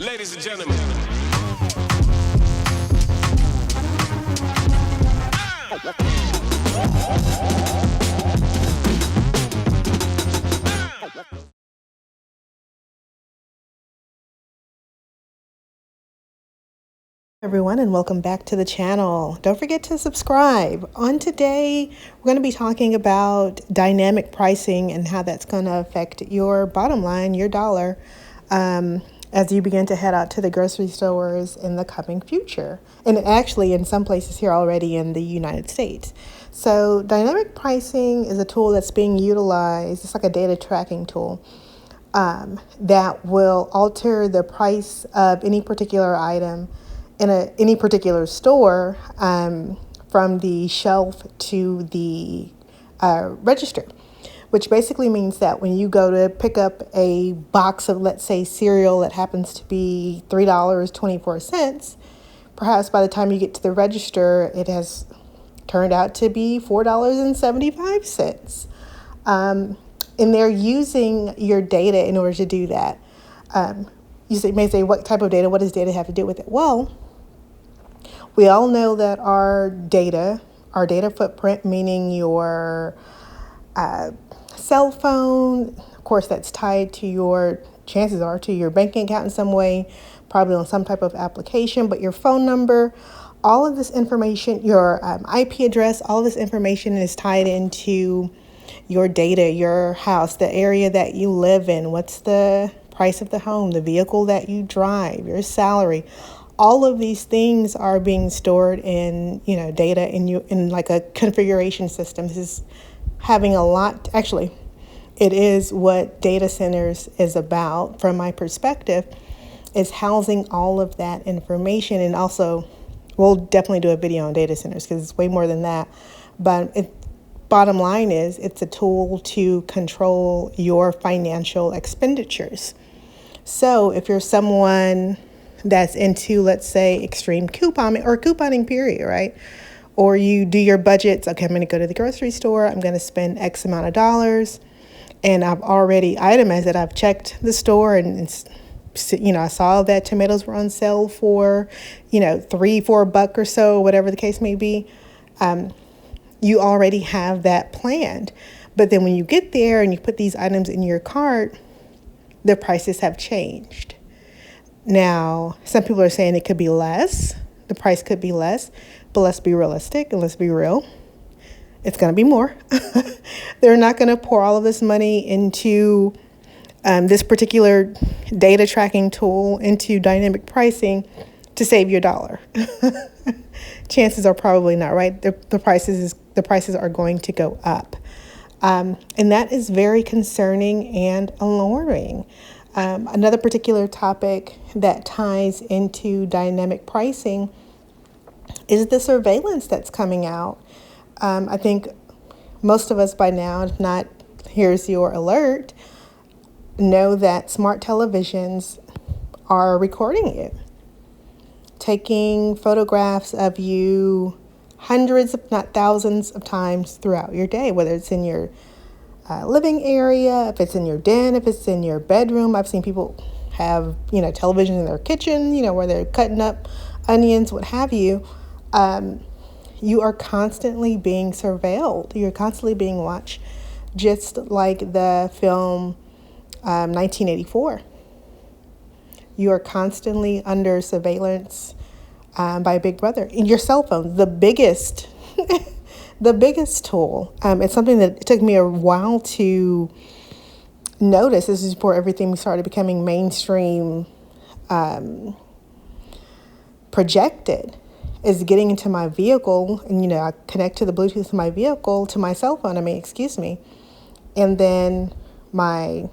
Ladies and gentlemen. Everyone, and welcome back to the channel. Don't forget to subscribe. On today, we're going to be talking about dynamic pricing and how that's going to affect your bottom line, your dollar, as you begin to head out to the grocery stores in the coming future. And actually, in some places here already in the United States. So, dynamic pricing is a tool that's being utilized. It's like a data tracking tool that will alter the price of any particular item in any particular store from the shelf to the register, which basically means that when you go to pick up a box of, let's say, cereal that happens to be $3.24, perhaps by the time you get to the register, it has turned out to be $4.75. And they're using your data in order to do that. May say, what type of data? What does data have to do with it? Well, we all know that our data footprint, meaning your cell phone, of course, that's tied to chances are, to your banking account in some way, probably on some type of application, but your phone number, all of this information, your IP address, all of this information is tied into your data, your house, the area that you live in, what's the price of the home, the vehicle that you drive, your salary. All of these things are being stored in, data in like a configuration system. This is having a lot, actually, it is what data centers is about from my perspective, is housing all of that information. And also, we'll definitely do a video on data centers because it's way more than that. But bottom line is, it's a tool to control your financial expenditures. So if you're someone that's into, let's say, extreme couponing or couponing period, right? Or you do your budgets. Okay, I'm going to go to the grocery store. I'm going to spend X amount of dollars. And I've already itemized it. I've checked the store and I saw that tomatoes were on sale for, $3-4 or so, whatever the case may be. You already have that planned. But then when you get there and you put these items in your cart, the prices have changed. Now, some people are saying it could be less. The price could be less, but let's be realistic and let's be real. It's going to be more. They're not going to pour all of this money into this particular data tracking tool, into dynamic pricing to save your dollar. Chances are probably not, right? The prices are going to go up. And that is very concerning and alarming. Another particular topic that ties into dynamic pricing is the surveillance that's coming out. I think most of us by now, if not, here's your alert, know that smart televisions are recording you, taking photographs of you hundreds, if not thousands of times throughout your day, whether it's in your living area, if it's in your den, if it's in your bedroom. I've seen people have, television in their kitchen, where they're cutting up onions, what have you. You are constantly being surveilled. You're constantly being watched, just like the film 1984. You are constantly under surveillance by Big Brother. In your cell phone, the biggest the biggest tool. It's something that it took me a while to notice. This is before everything started becoming mainstream projected, is getting into my vehicle. And, I connect to the Bluetooth of my vehicle, to my cell phone, and then my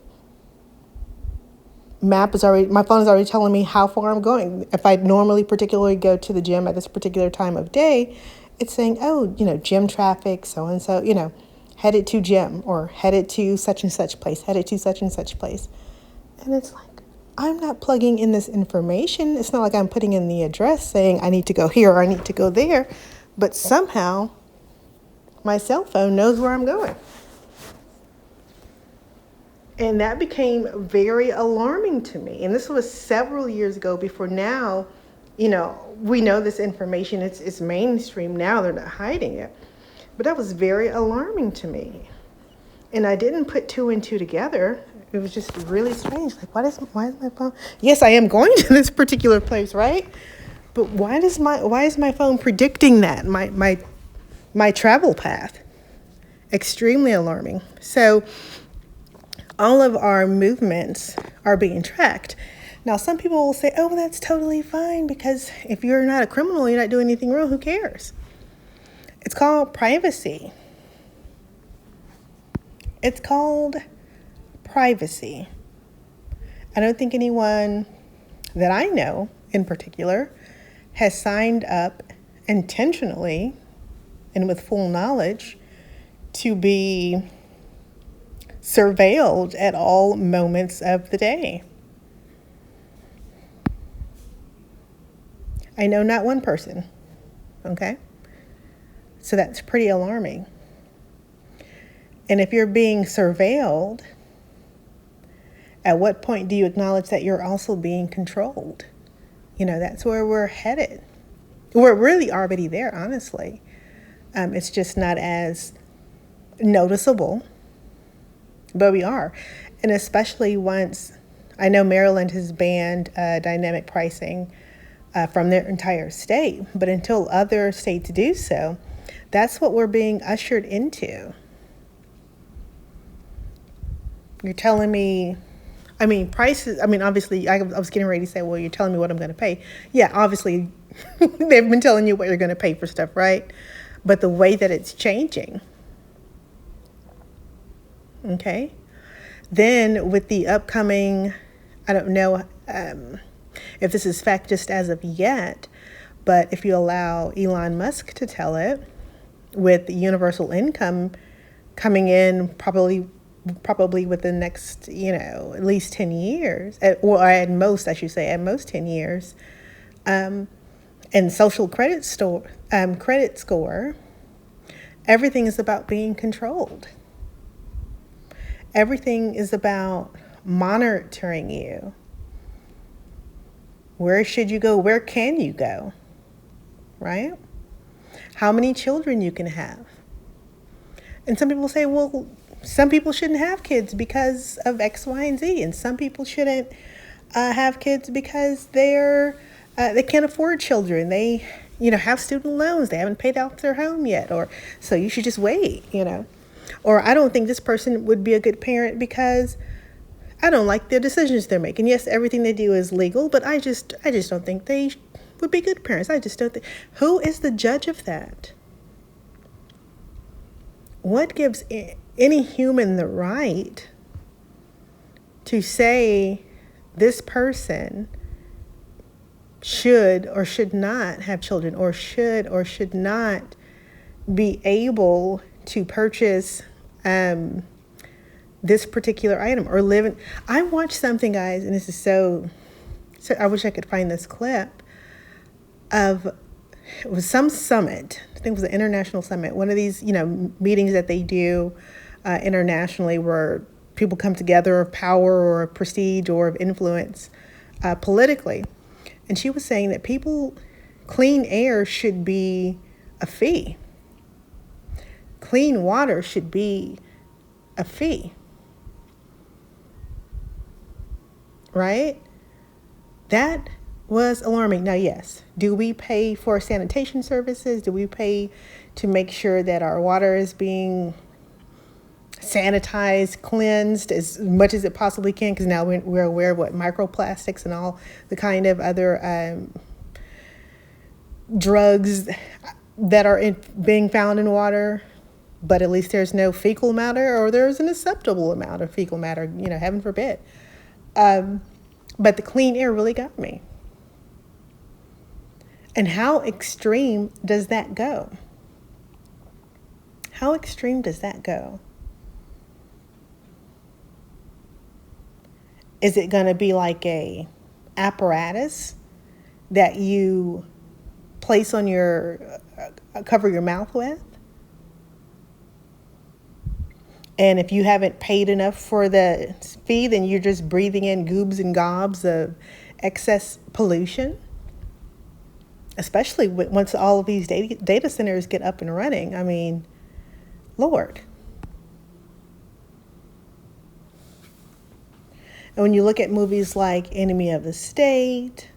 my phone is already telling me how far I'm going. If I normally particularly go to the gym at this particular time of day, it's saying, oh, gym traffic, so-and-so, headed to gym, or headed to such and such place, headed to such and such place. And it's like, I'm not plugging in this information. It's not like I'm putting in the address saying I need to go here or I need to go there, but somehow my cell phone knows where I'm going. And that became very alarming to me. And this was several years ago. Before now, we know this information. It's mainstream now. They're not hiding it. But that was very alarming to me. And I didn't put two and two together. It was just really strange. Like, why is my phone? Yes, I am going to this particular place, right? But why is my phone predicting that my travel path? Extremely alarming. So all of our movements are being tracked. Now, some people will say, oh, well, that's totally fine because if you're not a criminal, you're not doing anything wrong, who cares? It's called privacy. It's called privacy. I don't think anyone that I know in particular has signed up intentionally and with full knowledge to be surveilled at all moments of the day. I know not one person, okay? So that's pretty alarming. And if you're being surveilled, at what point do you acknowledge that you're also being controlled? That's where we're headed. We're really already there, honestly. It's just not as noticeable, but we are. And especially once, I know Maryland has banned dynamic pricing from their entire state, but until other states do so, that's what we're being ushered into. You're telling me, prices, obviously, I was getting ready to say, well, you're telling me what I'm going to pay. Yeah, obviously, they've been telling you what you're going to pay for stuff, right? But the way that it's changing, okay? Then with the upcoming, I don't know if this is fact just as of yet, but if you allow Elon Musk to tell it, with universal income coming in probably within the next, at least 10 years, or at most 10 years, and social credit score, everything is about being controlled. Everything is about monitoring you. Where should you go? Where can you go? Right? How many children you can have. And some people say, well, some people shouldn't have kids because of X, Y, and Z. And some people shouldn't have kids because they can't afford children. They, have student loans. They haven't paid off their home yet. Or so you should just wait, Or I don't think this person would be a good parent because I don't like the decisions they're making. Yes, everything they do is legal, but I just don't think they would be good parents. I just don't think. Who is the judge of that? What gives any human the right to say this person should or should not have children, or should or should not be able to purchase this particular item or live in? I watched something, guys, and this is so I wish I could find this clip of, it was some summit. I think it was an international summit. One of these, meetings that they do internationally where people come together of power or of prestige or of influence politically. And she was saying that clean air should be a fee. Clean water should be a fee. Right? That was alarming. Now, yes, do we pay for sanitation services? Do we pay to make sure that our water is being sanitized, cleansed as much as it possibly can? Because now we're aware of what microplastics and all the kind of other drugs that are being found in water. But at least there's no fecal matter, or there's an acceptable amount of fecal matter, heaven forbid. But the clean air really got me. And how extreme does that go? How extreme does that go? Is it going to be like a apparatus that you place on cover your mouth with? And if you haven't paid enough for the fee, then you're just breathing in goobs and gobs of excess pollution, especially once all of these data centers get up and running. I mean, Lord. And when you look at movies like Enemy of the State,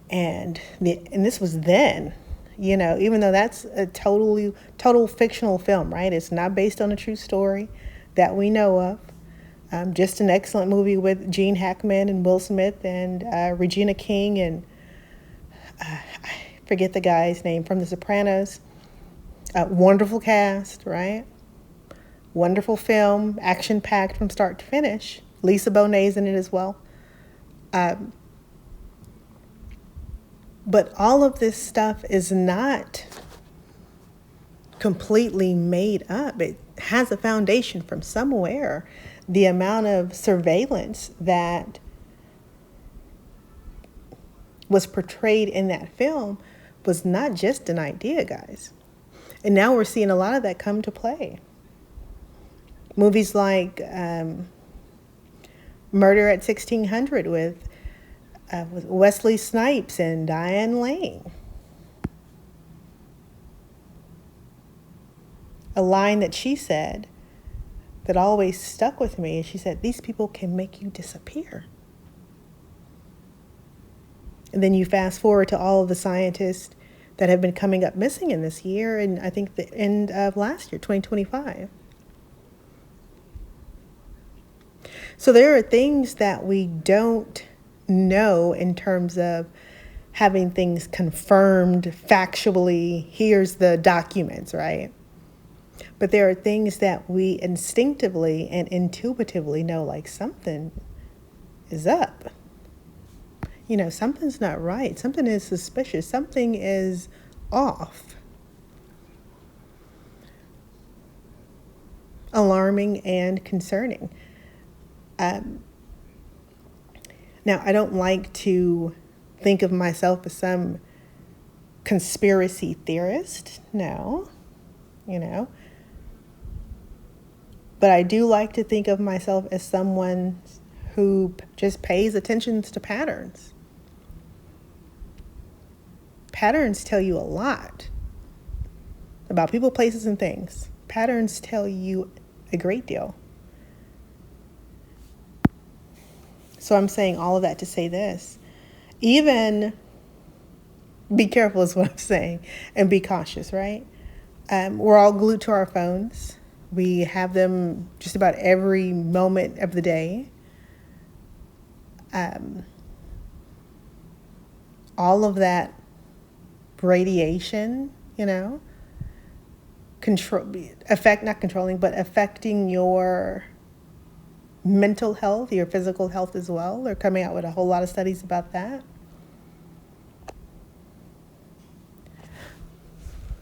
and this was then, even though that's a total fictional film, right? It's not based on a true story that we know of. Just an excellent movie with Gene Hackman and Will Smith and Regina King and I forget the guy's name from The Sopranos. Wonderful cast, right? Wonderful film, action-packed from start to finish. Lisa Bonet's in it as well. But all of this stuff is not completely made up. It has a foundation from somewhere. The amount of surveillance that was portrayed in that film was not just an idea, guys. And now we're seeing a lot of that come to play. Movies like Murder at 1600 with Wesley Snipes and Diane Lane. A line that she said that always stuck with me, she said, "These people can make you disappear." And then you fast forward to all of the scientists that have been coming up missing in this year, and I think the end of last year, 2025. So there are things that we don't know in terms of having things confirmed factually. Here's the documents, right? But there are things that we instinctively and intuitively know, like something is up. Something's not right. Something is suspicious. Something is off. Alarming and concerning. Now, I don't like to think of myself as some conspiracy theorist. No, But I do like to think of myself as someone who just pays attention to patterns. Patterns tell you a lot about people, places, and things. Patterns tell you a great deal. So I'm saying all of that to say this. Even be careful is what I'm saying, and be cautious, right? We're all glued to our phones. We have them just about every moment of the day. All of that radiation, affecting your mental health, your physical health as well. They're coming out with a whole lot of studies about that.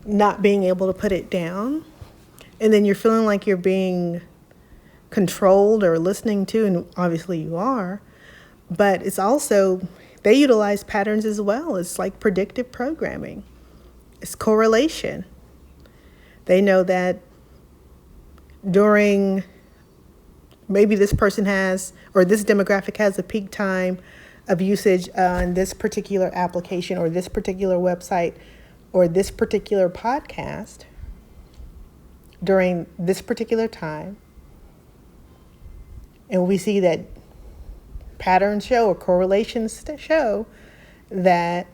Not being able to put it down. And then you're feeling like you're being controlled or listening to, and obviously you are. But it's also, they utilize patterns as well. It's like predictive programming. It's correlation. They know that during, maybe this person has, or this demographic has a peak time of usage on this particular application or this particular website or this particular podcast during this particular time. And we see that patterns show or correlations show that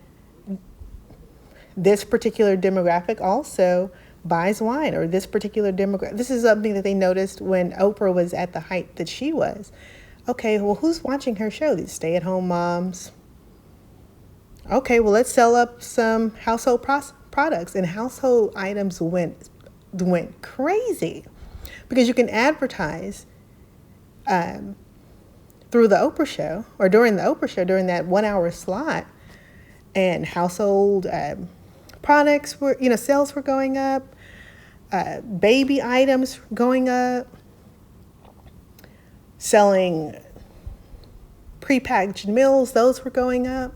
this particular demographic also buys wine, or this particular demographic. This is something that they noticed when Oprah was at the height that she was. Okay, well, who's watching her show? These stay-at-home moms. Okay, well, let's sell up some household products. And household items went crazy because you can advertise through the Oprah show, or during the Oprah show, during that 1 hour slot, and household products were, sales were going up, baby items going up, selling prepackaged meals, those were going up.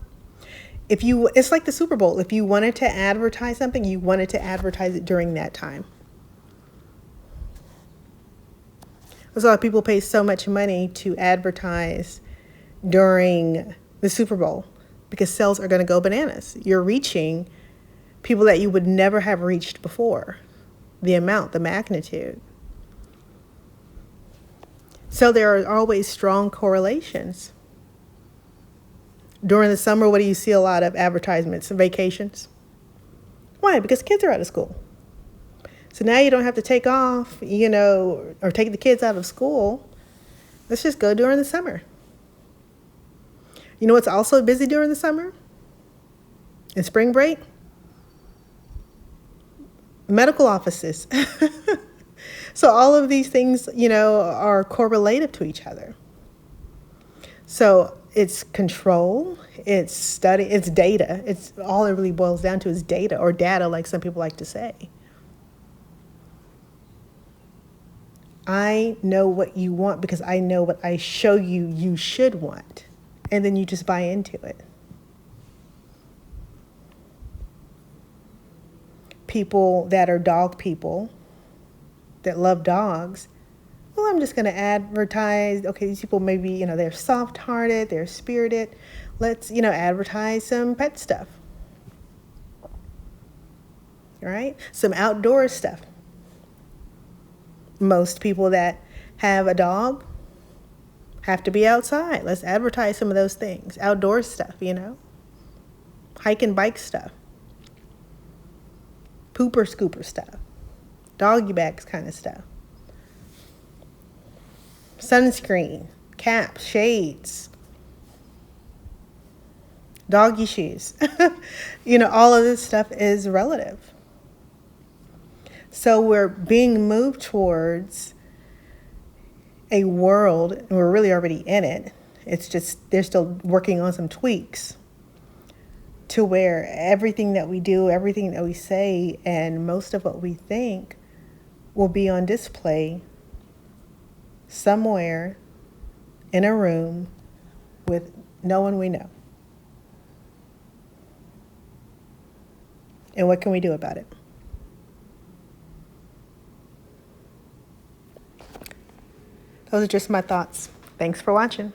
It's like the Super Bowl. If you wanted to advertise something, you wanted to advertise it during that time. That's why people pay so much money to advertise during the Super Bowl, because sales are going to go bananas. You're reaching people that you would never have reached before. The amount, the magnitude. So there are always strong correlations. During the summer, what do you see a lot of? Advertisements, vacations. Why? Because kids are out of school. So now you don't have to take off, or take the kids out of school. Let's just go during the summer. You know what's also busy during the summer? And spring break? Medical offices. So all of these things, are correlative to each other. So it's control, it's study, it's data. It's all it really boils down to is data, or data, like some people like to say. I know what you want because I know what I show you should want. And then you just buy into it. People that are dog people, that love dogs, well, I'm just going to advertise. Okay, these people maybe, they're soft-hearted, they're spirited. Let's, advertise some pet stuff. All right? Some outdoor stuff. Most people that have a dog have to be outside. Let's advertise some of those things. Outdoor stuff, hike and bike stuff. Pooper scooper stuff. Doggy bags kind of stuff. Sunscreen, caps, shades, doggy shoes. All of this stuff is relative. So we're being moved towards a world, and we're really already in it. It's just they're still working on some tweaks to where everything that we do, everything that we say, and most of what we think will be on display somewhere in a room with no one we know. And what can we do about it? Those are just my thoughts. Thanks for watching.